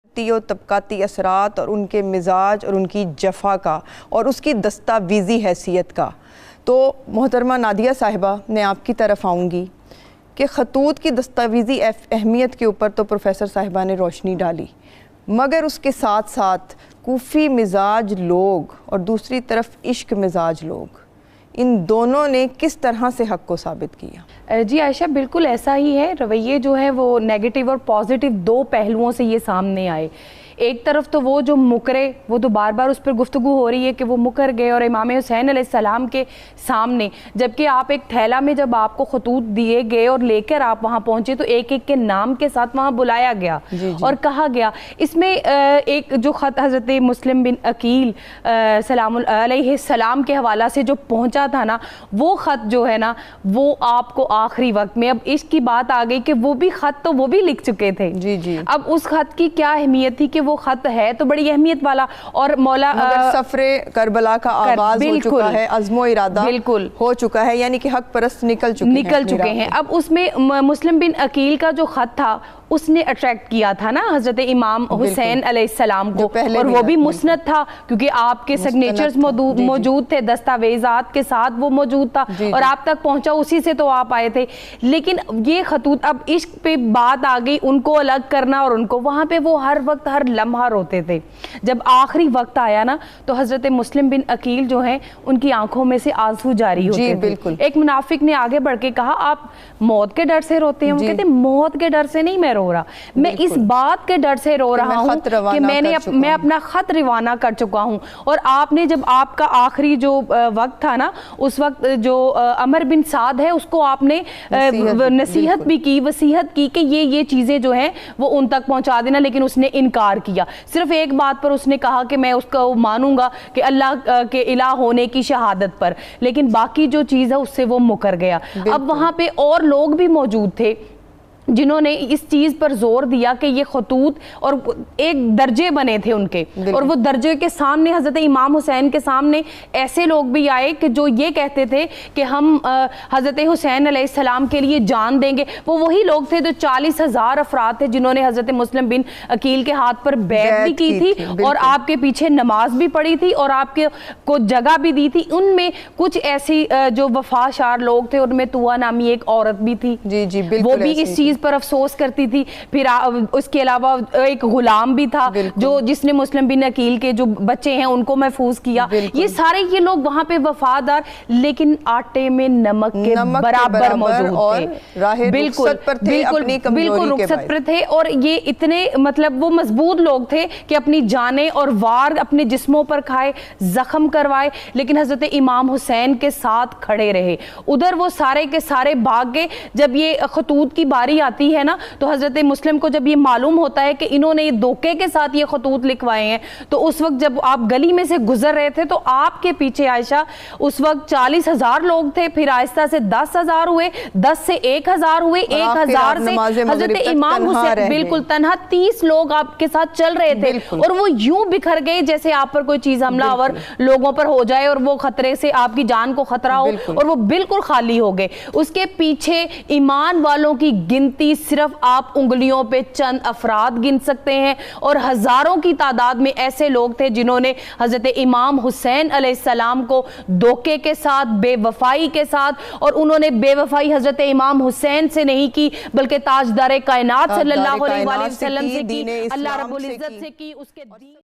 و طبقاتی اثرات اور ان کے مزاج اور ان کی جفا کا اور اس کی دستاویزی حیثیت کا. تو محترمہ نادیہ صاحبہ میں آپ کی طرف آؤں گی کہ خطوط کی دستاویزی اہمیت کے اوپر تو پروفیسر صاحبہ نے روشنی ڈالی، مگر اس کے ساتھ ساتھ کوفی مزاج لوگ اور دوسری طرف عشق مزاج لوگ، ان دونوں نے کس طرح سے حق کو ثابت کیا؟ جی عائشہ، بالکل ایسا ہی ہے. رویے جو ہے وہ نیگیٹو اور پازیٹیو دو پہلوؤں سے یہ سامنے آئے. ایک طرف تو وہ جو مکرے، وہ تو بار بار اس پر گفتگو ہو رہی ہے کہ وہ مکر گئے اور امام حسین علیہ السلام کے سامنے، جبکہ آپ ایک تھیلا میں جب آپ کو خطوط دیے گئے اور لے کر آپ وہاں پہنچے تو ایک ایک کے نام کے ساتھ وہاں بلایا گیا اور کہا گیا. اس میں ایک جو خط حضرت مسلم بن عقیل سلام علیہ السلام کے حوالہ سے جو پہنچا تھا نا، وہ خط جو ہے نا وہ آپ کو آخری وقت میں، اب عشق کی بات آ گئی کہ وہ بھی خط تو وہ بھی لکھ چکے تھے. اب اس خط کی کیا اہمیت تھی کہ وہ خط ہے تو بڑی اہمیت والا، اور مولا سفر کربلا کا آغاز ہو چکا ہے، عزم و ارادہ ہو چکا ہے، یعنی کہ حق پرست نکل چکے ہیں. اب اس میں مسلم بن عقیل کا جو خط تھا اس نے اٹریکٹ کیا تھا نا حضرت امام حسین علیہ السلام کو، اور وہ بھی مسند تھا کیونکہ آپ کے سگنیچرز موجود تھے، دستاویزات کے ساتھ وہ موجود تھا اور آپ تک پہنچا اسی سے تو آپ آئے تھے. لیکن یہ خطوط، اب عشق پہ بات آ گئی، ان کو الگ کرنا اور ان کو وہاں پہ وہ ہر وقت ہر لمحہ روتے تھے. جب آخری وقت آیا نا تو حضرت مسلم بن عقیل جو ہیں ان کی آنکھوں میں سے آنسو جاری ہوتے تھے. ایک منافق نے آگے بڑھ کے کہا آپ موت کے ڈر سے روتے ہیں؟ وہ کہتے ہیں موت کے ڈر سے نہیں میں رو رہا، میں اس بات کے ڈر سے رو رہا ہوں کہ میں اپنا خط روانہ کر چکا ہوں. اور آپ نے جب آپ کا آخری جو وقت تھا نا، اس وقت جو عمر بن سعد ہے اس کو آپ نے نصیحت بھی کی، وصیحت کی کہ یہ چیزیں جو ہیں وہ ان تک پہنچا دینا، لیکن اس نے انکار کیا. صرف ایک بات پر اس نے کہا کہ میں اس کو مانوں گا کہ اللہ کے الہ ہونے کی شہادت پر، لیکن باقی جو چیز ہے اس سے وہ مکر گیا. اب وہاں پہ اور لوگ بھی موجود تھے جنہوں نے اس چیز پر زور دیا کہ یہ خطوط، اور ایک درجے بنے تھے ان کے، اور وہ درجے کے سامنے حضرت امام حسین کے سامنے ایسے لوگ بھی آئے کہ جو یہ کہتے تھے کہ ہم حضرت حسین علیہ السلام کے لیے جان دیں گے. وہ وہی لوگ تھے جو 40,000 افراد تھے جنہوں نے حضرت مسلم بن عقیل کے ہاتھ پر بیعت بھی کی تھی اور آپ کے پیچھے نماز بھی پڑھی تھی اور آپ کو جگہ بھی دی تھی. ان میں کچھ ایسی جو وفاشار لوگ تھے، ان میں طوع نامی ایک عورت بھی تھی، وہ بھی اس چیز پر افسوس کرتی تھی. پھر اس کے علاوہ ایک غلام بھی تھا جس نے مسلم بن عقیل کے جو بچے ہیں ان کو محفوظ کیا. یہ سارے یہ لوگ وہاں پہ وفادار، لیکن آٹے میں نمک کے برابر موجود تھے. بالکل رخصت پر تھے، اور یہ اتنے مطلب وہ مضبوط لوگ تھے کہ اپنی جانیں اور وار اپنے جسموں پر کھائے، زخم کروائے، لیکن حضرت امام حسین کے ساتھ کھڑے رہے. ادھر وہ سارے کے سارے بھاگ گئے. جب یہ خطوط کی باری آتی ہے نا تو حضرت مسلم کو جب یہ معلوم ہوتا ہے کہ انہوں نے یہ دھوکے کے ساتھ یہ خطوط لکھوائے ہیں، تو اس وقت جب آپ گلی میں سے گزر رہے تھے تو آپ کے پیچھے عائشہ اس وقت 40,000 لوگ تھے، پھر آہستہ سے 10,000 ہوئے، 10 سے 1,000 ہوئے، 1,000 سے حضرت امام حسین بالکل تنہا 30 لوگ آپ کے ساتھ چل رہے تھے، اور وہ یوں بکھر گئے جیسے آپ پر کوئی چیز حملہ آور لوگوں پر ہو جائے اور وہ خطرے سے آپ کی جان کو خطرہ ہو، اور وہ بالکل خالی ہو گئے. اس کے پیچھے ایمان والوں کی گنتی صرف آپ انگلیوں پہ چند افراد گن سکتے ہیں، اور ہزاروں کی تعداد میں ایسے لوگ تھے جنہوں نے حضرت امام حسین علیہ السلام کو دھوکے کے ساتھ، بے وفائی کے ساتھ، اور انہوں نے بے وفائی حضرت امام حسین سے نہیں کی بلکہ تاجدار کائنات صلی اللہ علیہ وسلم سے کی، اللہ رب العزت سے کی، اس کے